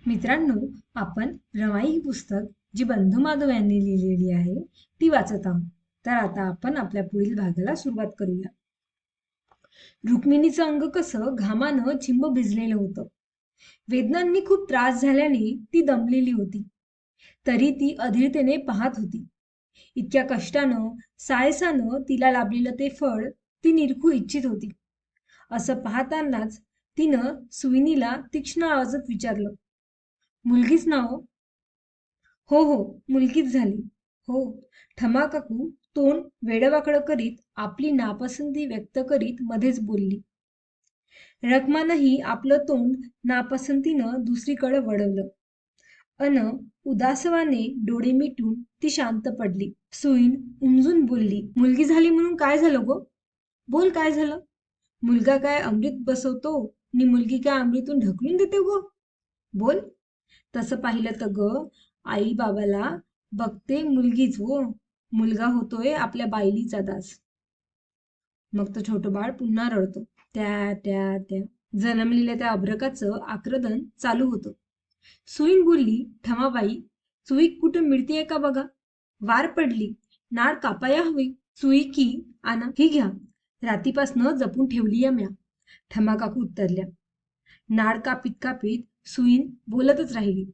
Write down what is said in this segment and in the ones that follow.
मित्रांनो, आपण रमाई ही पुस्तक जी बंधू माधव यांनी लिहिलेली आहे ती वाचत आहोत. तर आता आपण आपल्या पुढील भागाला सुरुवात करूया. रुक्मिणीचं अंग कसं घामानं चिंब भिजलेलं होतं. वेदनांनी खूप त्रास झाल्याने ती दमलेली होती. तरी ती अधीरतेने पाहत होती. इतक्या कष्टानं सायसानं तिला लाभलेलं ते फळ ती निरखू इच्छित होती. असं पाहतानाच तिनं सुईणीला तीक्ष्ण आवाजात विचारलं, मुलगीच ना हो? हो हो, मुलगीच झाली. हो, ठमा काकू तोंड वेडवाकडं करीत आपली नापसंती व्यक्त करीत मध्येच बोलली. रखमानंही आपलं तोंड नापसंतीनं दुसरीकडे वळवलं. अन उदासवाने डोळे मिटून ती शांत पडली. सुईण उमजून बोलली, मुलगी झाली म्हणून काय झालं गो? बोल काय झालं? मुलगा काय अमृत बसवतो नि मुलगी काय अमृतून ढकलून देते गो? बोल. तसं पाहिलं तर ग, आई बाबाला बघते मुलगीच हो, मुलगा होतोय आपल्या बायलीचा दास. मग तो छोटं बाळ पुन्हा रडतो. त्या त्या त्या जन्मलेल्या त्या अभ्रकाचं आक्रदन चालू होतं. सुईण बोलली, ठमाबाई, सुई कुठं मिळतेय का बघा. वार पडली, नाळ कापाया हवी. सुई की आणा, ही घ्या, रातीपासनं जपून ठेवली या म्या. ठमा काकू उत्तरल्या. नाळ कापीत कापीत सुईण बोलतच राहिली,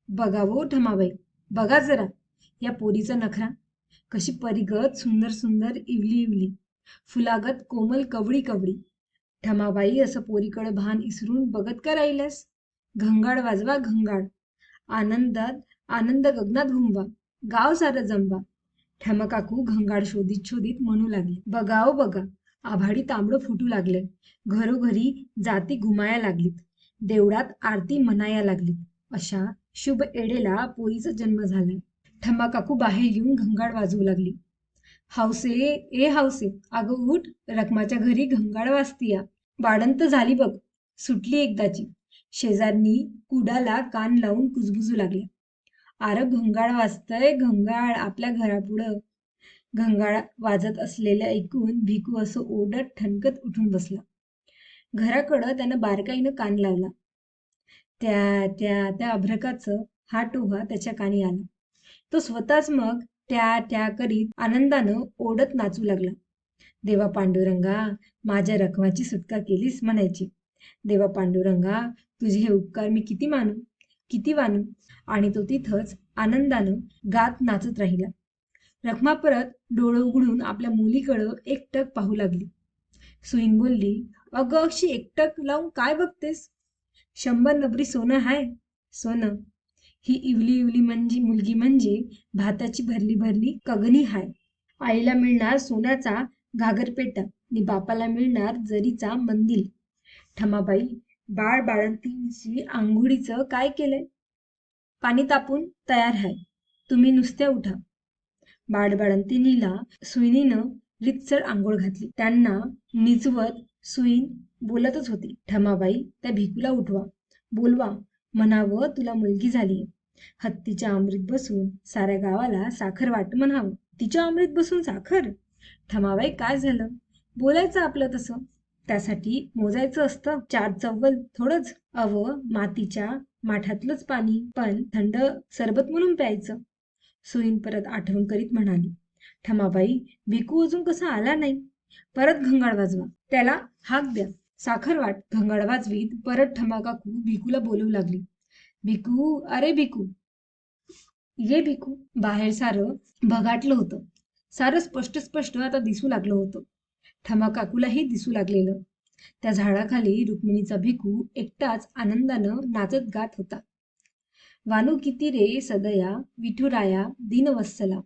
बघा वो ठमाबाई, बघा जरा या पोरीचा नखरा, कशी परिगत सुंदर सुंदर इवली इवली, फुलागत कोमल कवडी कवडी. ठमाबाई असं पोरीकडे भान इसरून बघत का राहिल्यास? घंगाड वाजवा घंगाड, आनंदात आनंद गगनात घुमवा, गाव सारं जमवा. ठमकाकू घंगाड शोधित शोधित म्हणू लागली, बघाव बघा, आभाडी तांबडं फुटू लागले, घरोघरी जाती घुमाया लागलीत, देवळात आरती म्हणाया लागलीत. अशा शुभ एडेला पोरीचा जन्म झालाय. ठमाकाकू बाहेर येऊन घंगाड वाजवू लागली. हावसे ए हावसे, अगं उठ, रखमाच्या घरी घंगाड वाजतीया. वाडंत झाली बघ, सुटली एकदाची. शेजारनी कुडाला कान लावून कुजबुजू लागल्या. आर घंगाड वाजतय घंगाड आपल्या घरापुढं. घंगाड वाजत असलेलं ऐकून भिकू असं ओरडत ठणकत उठून बसला. घराकडं त्यानं बारकाईनं कान लावला. त्या त्या त्या अभ्रकाचं हा टोहा त्याच्या कानी आला. तो स्वतःच मग त्या त्या करीत आनंदानं ओढत नाचू लागला. देवा पांडुरंगा, माझ्या रखमाची सुटका केलीस म्हणायची. देवा पांडुरंगा, तुझे हे उपकार मी किती मानू, किती वानू. आणि तो तिथंच आनंदानं गात नाचत राहिला. रखमा परत डोळं उघडून आपल्या मुलीकडं एकटक पाहू लागली. सुईण बोलली, अगं अशी एकटक लावून काय बघतेस? 100 नबरी सोनं हाय, सोनं. ही इवली इवली म्हणजे मुलगी म्हणजे भाताची भरली भरली कगनी हाय. आईला मिळणार सोन्याचा घागरपेटा आणि बापाला मिळणार जरीचा मंदिल. ठमाबाई, बाळ बाळंतींची आंघोळीचं काय केलंय? पाणी तापून तयार हाय, तुम्ही नुसत्या उठा. बाळ बाळंतिनीला सुईणीनं रितसर आंघोळ घातली. त्यांना निजवत सुईण बोलतच होती, ठमाबाई, त्या भिकूला उठवा, बोलवा, म्हणावं तुला मुलगी झालीये. हत्तीच्या अमृत बसून साऱ्या गावाला साखर वाट म्हणावं. तिच्या अमृत बसून साखर? ठमाबाई, काय झालं? बोलायचं आपलं तसं. त्यासाठी मोजायचं असतं 4 चव्वल थोडंच. मातीच्या माठातलंच पाणी पण थंड सरबत म्हणून प्यायचं. सुईण परत आठवण करीत म्हणाली, ठमाबाई, भिकू अजून कसा आला नाही. परत घंगाड वाजवा, त्याला हाक द्या, साखर वाट. घंगाड वाजवीत परत ठमाकाकू भिकूला बोलवू लागली. भिकू, अरे भिकू, ये भिकू. बाहेर सारं भगाटलं होतं. सारं स्पष्ट स्पष्ट आता दिसू लागलं होतं. ठमाकाकूलाही दिसू लागलेलं. त्या झाडाखाली रुक्मिणीचा भिकू एकटाच आनंदानं नाचत गात होता. वानू किती रे सदया विठुराया दीनवत्सला.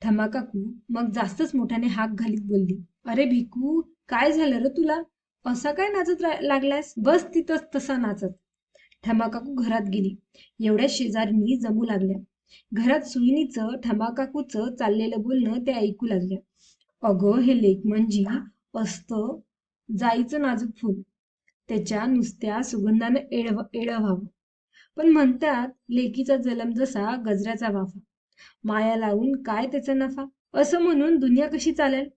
ठमाकाकू मग जास्तच मोठ्याने हाक घालीत बोलली, अरे भिकू, काय झालं र तुला? असा काय नाचत लागलास? बस तिथंच तसा नाचत. ठमाकाकू घरात गेली. एवढ्या शेजारीनी जमू लागल्या. घरात सुईणीचं ठमाकाकूचं चाललेलं बोलणं ते ऐकू लागल्या. अगं, हे लेक म्हणजे असतं जाईचं नाजूक फूल, त्याच्या नुसत्या सुगंधानं एड व्हावं. पण म्हणतात लेकीचा जलम जसा गजऱ्याचा वाफा, माया लावून काय त्याचा नफा. असं म्हणून दुनिया कशी चालेल?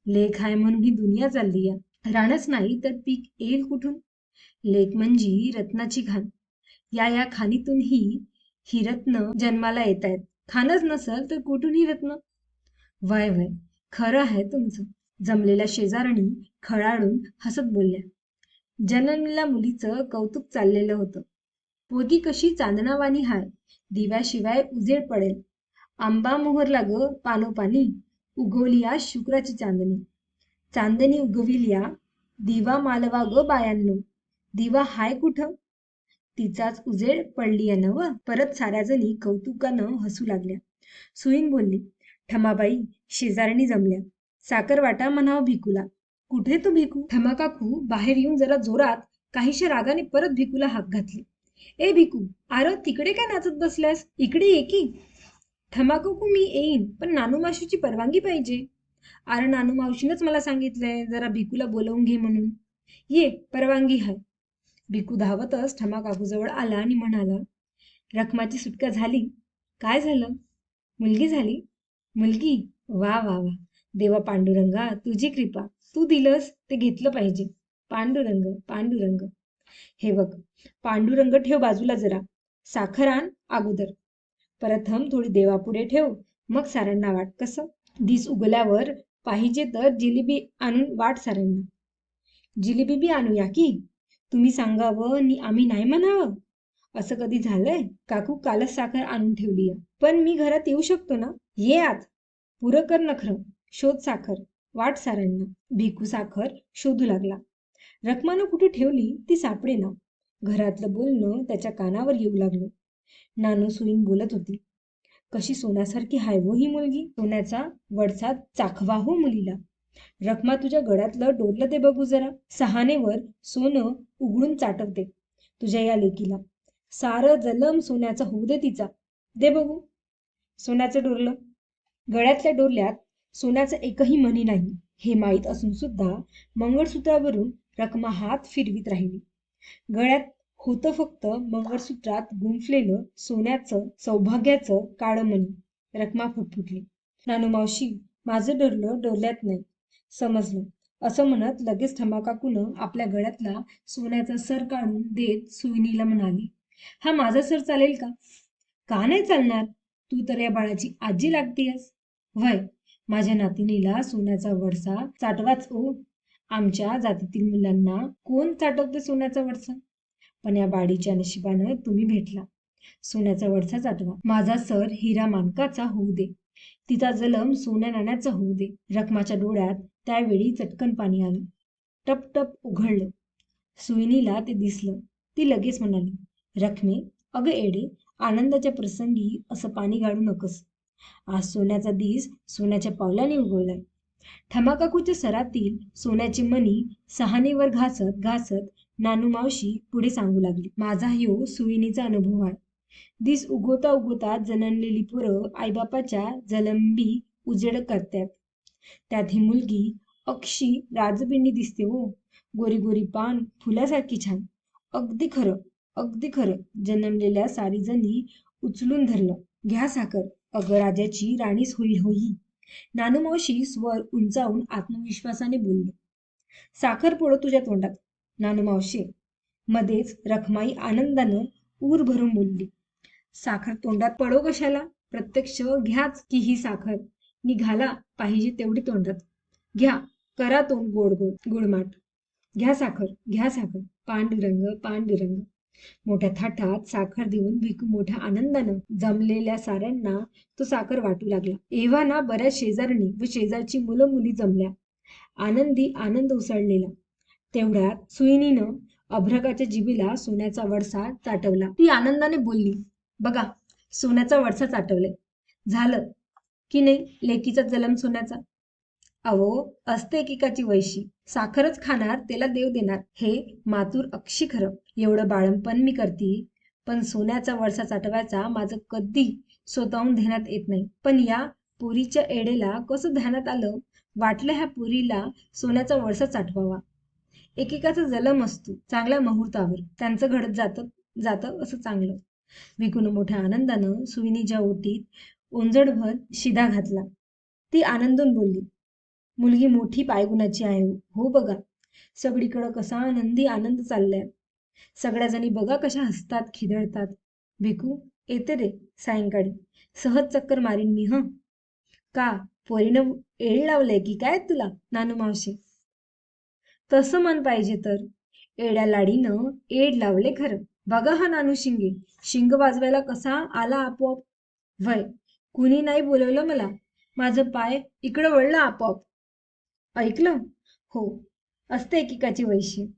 लेक हाय म्हणून ही दुनिया चालली या. रानच नाही तर पीक येईल कुठून? लेक म्हणजे रत्नाची घाण. या खाणीतूनही ही रत्न जन्माला येत आहेत. खाणच नसल तर कुठून ही रत्न? वय वय, खरं आहे तुमचं. जमलेल्या शेजारणी खळाळून हसत बोलल्या. जन्मलेल्या मुलीचं कौतुक चाललेलं होतं. पोरगी कशी चांदणावाणी हाय, दिव्याशिवाय उजेड पडेल. आंबा मोहरला ग पानोपानी, उगवलिया शुक्राची चांदणी. चांदणी उगविलिया, दिवा मालवा ग बायांनो. दिवा हाय कुठं? तिचाच उजेड पडलीय नव. परत साऱ्या जणी कौतुकानं हसू लागल्या. सुईण बोलली, ठमाबाई, शेजारणी जमल्या. साखर वाटा म्हणावं भिकूला. कुठे तो भिकू? ठमा काकू बाहेर येऊन जरा जोरात काहीशा रागाने परत भिकूला हाक घातली. ए भिकू, आर तिकडे काय नाचत बसल्यास? इकडे ये की. ठमा काकू, मी येईन, पण नानू मावशीची परवानगी पाहिजे. अरे नानू मावशीनच मला सांगितलंय जरा भिकूला बोलवून घे म्हणून. ये, परवानगी आहे. भिकू धावतच ठमा काकूजवळ आला आणि म्हणाला, रखमाची सुटका झाली? काय झालं? मुलगी झाली? मुलगी? वा वा वा, देवा पांडुरंगा तुझी कृपा. तू दिलंस ते घेतलं पाहिजे. पांडुरंग पांडुरंग. हे बघ, पांडुरंग ठेव बाजूला जरा. साखर आण अगोदर. प्रथम थोडी देवापुढे ठेव, मग साऱ्यांना वाट. कसं? दिस उगल्यावर पाहिजे तर जिलेबी आणून वाट साऱ्यांना. जिलेबी बी आणूया की? तुम्ही सांगावं आणि आम्ही नाही म्हणावं? असं कधी झालंय? काकू कालच साखर आणून ठेवली, पण मी घरात येऊ शकतो ना? ये आत. पुरं कर नखरं. शोध साखर. वाट साऱ्यांना. भिकू साखर शोधू लागला. रखमानं कुठे ठेवली ती सापडेना. घरातलं बोलणं त्याच्या कानावर येऊ लागलं. नानू सुईण बोलत होती, कशी सोन्यासारखी हाय वो ही मुलगी. सोन्याचा वडसा चाखवा हो मुलीला. रखमा, तुझ्या गळ्यातलं डोरलं दे बघू जरा. सहानेवर सोनं उघडून चाटवते तुझ्या या लेकीला. सारं जलम सोन्याचा होऊ दे तिचा. दे बघू सोन्याचं डोरलं. गळ्यातल्या डोरल्यात सोन्याचं एकही मणी नाही हे माहीत असून सुद्धा मंगळसूत्रावरून रखमा हात फिरवीत राहिली. गळ्यात होतं फक्त मंगळसूत्रात गुंफलेलं सोन्याचं सौभाग्याचं काळं मणी. रखमा फुटफुटली. नानू मावशी, माझं डोरलं डोरल्यात नाही. समजलं. असं म्हणत लगेच ठमाकाकूनं आपल्या गळ्यातला सोन्याचा सर काढून देत सुईणीला म्हणाली, हा माझा सर चालेल का? का नाही चालणार? तू तर या बाळाची आजी लागतेस. वय, माझ्या नातिनीला सोन्याचा वडसा चाटवाच ओ. आमच्या जातीतील मुलांना कोण चाटवते सोन्याचा वडसा? पण या बाडीच्या नशिबानं तुम्ही भेटला. सोन्याचा वडसा चाटवा. माझा सर हिरा मानकाचा होऊ दे. तिचा जलम सोन्या नाण्याचा होऊ दे. रखमाच्या डोळ्यात त्यावेळी चटकन पाणी आलं. टप टप उघडलं. सुईणीला ते दिसलं. ती लगेच म्हणाली, रखमे, अगं एडे, आनंदाच्या प्रसंगी असं पाणी गाळू नकस. आज सोन्याचा दिस सोन्याच्या पावलाने उगवलाय. ठमाकाकूच्या सरातील सोन्याचे मणी सहानेवर घासत घासत नानू मावशी पुढे सांगू लागली, माझा ह्यो सुईणीचा अनुभव आहे. दिस उगवता उगवता जन्मलेली पोरं आईबापाच्या जलंबी उजेड करतात. त्यात ही मुलगी अक्षी राजबिंडी दिसते हो. गोरी गोरी पान, फुलासारखी छान. अगदी खरं, अगदी खरं. जन्मलेल्या सारी जणी उचलून धरलं. घ्या साखर, अगं राजाची राणीच होईल हो ही. नानू मावशी स्वर उंचावून आत्मविश्वासाने बोलली. साखर पोळं तुझ्या तोंडात. नानू मावशी. मध्येच रखमाई आनंदानं ऊर भरून बोलली, साखर तोंडात पडो कशाला? प्रत्यक्ष घ्याच की ही साखर. निघाला पाहिजे तेवढी तोंडात. घ्या, करा तोंड गोड गोड गुळमाट. घ्या साखर, घ्या साखर. पांडुरंग पांडुरंग. मोठ्या थाटात साखर देऊन भिकू मोठ्या आनंदानं जमलेल्या साऱ्यांना तो साखर वाटू लागला. एव्हा ना बऱ्याच शेजारणी व शेजारची मुलं मुली जमल्या. आनंदी आनंद उसळलेला. तेवढ्यात सुईणीनं अभ्रकाच्या जिभेला सोन्याचा वडसा चाटवला. ती आनंदाने बोलली, बघा, सोन्याचा वडसा चाटवलाय. झालं की नाही लेकीचा जलम सोन्याचा? अहो, असते एकेकाची वैशी. साखरच खाणार त्याला देव देणार, हे मातूर अक्षी खरं. एवढं बाळंपण मी करते, पण सोन्याचा वडसा चाटवायचा माझं कधी स्वतःहून ध्यानात येत नाही. पण या पुरीच्या एडेला कसं ध्यानात आलं? वाटलं ह्या पुरीला सोन्याचा वडसा चाटवावा. एकेकाचा जलम असतो चांगल्या मुहूर्तावर, त्यांचं घडत जातं असं चांगलं. विकून मोठ्या आनंदानं सुईणीच्या ओटीत ओंजळभर शिदा घातला. ती आनंदून बोलली, मुलगी मोठी पायगुणाची आहे हो. बघा, सगळीकडं कसा आनंदी आनंद चाललाय. सगळ्या जणी बघा कशा हसतात खिदळतात. भिकू, येते रे सायंकाळी. सहज चक्कर मारीन मी हं. का, पोरीनं येळ लावलंय की काय तुला, नानू मावशी? तसं मन पाहिजे तर. एड्या लाडीनं एड लावले खरं. बघा हा नानू शिंगे, शिंग वाजवायला कसा आला आपोआप. वय, कुणी नाही बोलवलं मला. माझं पाय इकडं वळलं आपोआप. ऐकलं? हो, असते एकेकाची वैशी.